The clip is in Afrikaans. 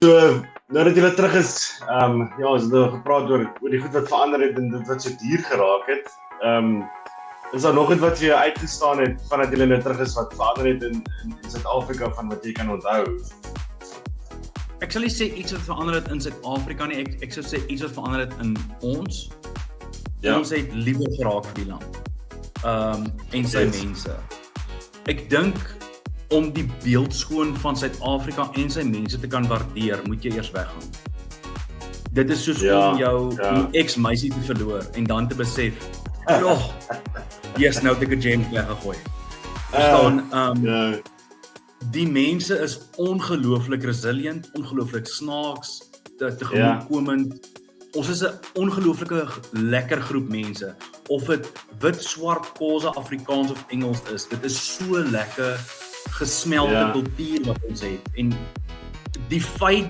So, nou dat julle terug is, ja, ons het nou gepraat oor die goed wat verander het en dit wat so duur geraak het. Is daar nog iets wat vir jou uitgestaan het vandat julle nou terug is wat verander het in Suid-Afrika van wat jy kan onthou? Ek sal nie sê iets wat verander het in Suid-Afrika nie, ek sal sê iets wat verander het in ons. Ja. Ons het liewer geraak vir die land. En sy mense. Ek dink om die beeldskoon van Suid-Afrika en sy mense te kan waardeer, moet jy eers weggaan. Dit is soos om jou ex-meisie te verloor en dan te besef, yes, nou het ek 'n gem weggegooi. Verstaan, die mense is ongelooflik resilient, ongelooflik snaaks, tegemoetkomend. Ons is 'n ongelooflike lekker groep mense. Of dit wit, swart, kosse, Afrikaans of Engels is, dit is so lekker gesmelte kultuur wat ons het. En die feit dat